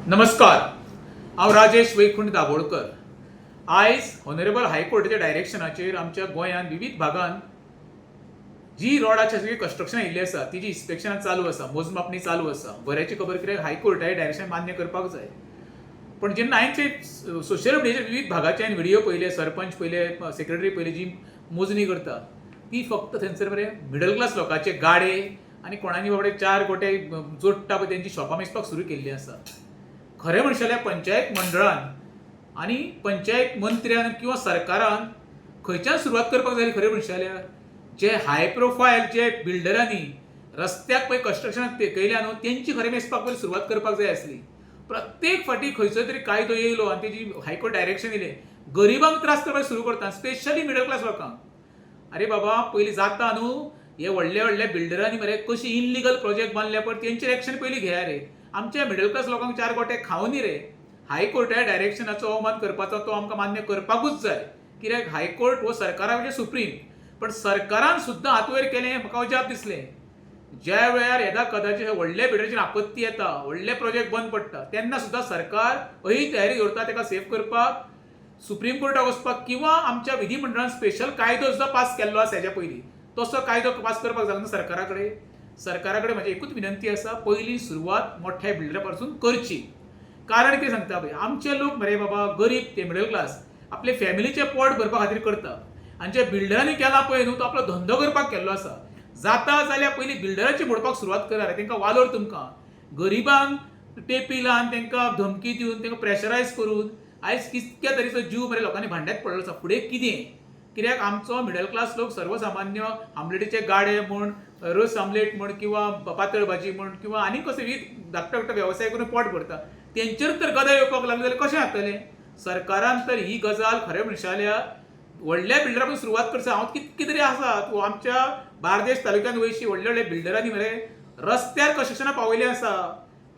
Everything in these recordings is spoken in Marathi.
नमस्कार. हांव राजेश वैकुंठ दाबोळकर. आयज ऑनरेबल हायकोर्टाच्या डायरेक्शनाचेर आमच्या गोंयांत विविध भागांत जी रोडाची सगळी कन्स्ट्रक्शन आयिल्ली आसा तिची इन्स्पेक्शनां चालू आसा, मोजमापणी चालू आसा. बऱ्याची खबर कित्याक हायकोर्टाचें डायरेक्शन मान्य करपाक जाय. पण जेन्ना हांवें ते सोशल मिडियाचेर विविध भागाचे हांवें व्हिडिओ पयले, सरपंच पयले, सेक्रेटरी पयले, जी मोजणी करता ती फक्त थंयसर मरे मिडल क्लास लोकांचे गाडे आनी कोणानी बाबडे 4 गोटे जोडटा पळय तेंची शॉपां मेजपाक सुरू केल्ली आसा. खरें म्हणशें जाल्यार पंचायत मंडळान आनी पंचायत मंत्र्यान किंवा सरकारान खंयच्यान सुरवात करपाक जाय खरें म्हणशें जाल्यार जे हाय प्रोफायल जे बिल्डरांनी रस्त्याक पळय कन्स्ट्रक्शनाक तेकयल्या न्हू तेंची खरें मेजपाक पयलीं सुरवात करपाक जाय आसली. प्रत्येक फावटी खंयचो तरी कायदो येयलो आनी तेजी हायकोर्ट डायरेक्शन येयलें गरिबांक त्रास करपाक सुरू करता, स्पेशली मिडल क्लास लोकांक. अरे बाबा पयलीं जाता न्हू हे व्हडल्या व्हडल्या बिल्डरांनी मरे कशी इनलिगल प्रोजेक्ट बांदल्या पळय तेंचेर एक्शन पयलीं घेया रे. आमच्या मिडल क्लास लोकांक 4 गोटे खावनी रे. हायकोर्टा डायरेक्शनाचो अवमान करपाचो तो आमकां मान्य करपाकूच जाय. कित्याक हायकोर्ट हो सरकाराचे सुप्रीम. पण सरकारान सुद्दां हातवयर केलें म्हाका अजाप दिसलें. ज्या वेळार येदा कदाचित व्हडल्या बिल्डराचेर आपत्ती येता, व्हडले प्रोजेक्ट बंद पडटा तेन्ना सुद्दां सरकार अही तयारी दवरता तेका सेफ करपाक, सुप्रीम कोर्टाक वचपाक किंवा आमच्या विधिमंडळान स्पेशल कायदो सुद्दां पास केल्लो आसा हेच्या पयलीं. तसो कायदो पास करपाक जाय सरकारा कडेन. सरकारा कडेन म्हजी एकूच विनंती आसा, पयली सुरवात मोठ्या बिल्डरा पासून करची. कारण कितें सांगता पळय आमचे लोक मरे बाबा गरीब ते मिडल क्लास आपले फॅमिलीचे पोट भरपा खातीर करता आनी जे बिल्डरांनी केला पळय न्हू तो आपलो धंदो करपाक केल्लो आसा. जाता जाल्यार पयलीं बिल्डराची मोडपाक सुरवात करा रे. तांकां वालोर तुमकां गरिबांक टेपी लावन तांकां धमकी दिवन तांकां प्रेशरायज करून आयज कितक्या तरेचो जीव मरे लोकांनी भांड्यात पडलो आसा. फुडें कितें? कित्याक आमचो मिडल क्लास लोक सर्वसामान्य आमलेटीचे गाडे म्हण, रोस आमलेट म्हण किंवा पातळ भाजी म्हण किंवा आनी कशे विविध धाकटो धाकटो वेवसाय करून पोट भरता. तेंचेर तर गदा येवपाक लागले जाल्यार कशें जातलें? सरकारान तर ही गजाल खरें म्हणशें जाल्यार व्हडल्या बिल्डरांक सुरवात करता. हांव कितके तरी आसा तूं आमच्या बार्देश तालुक्यांत वयशी व्हडल्या व्हडल्या बिल्डरांनी मरे रस्त्यार कन्स्ट्रक्शनां पावयलीं आसा.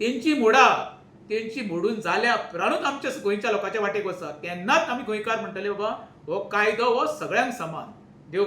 तेंची मोडा, तेंची मोडून जाल्या उपरांतूच आमच्या गोंयच्या लोकांच्या वाटेक वचा. तेन्नाच आमी गोंयकार म्हणटले बाबा हो कायदो हो सगळ्यांक समान.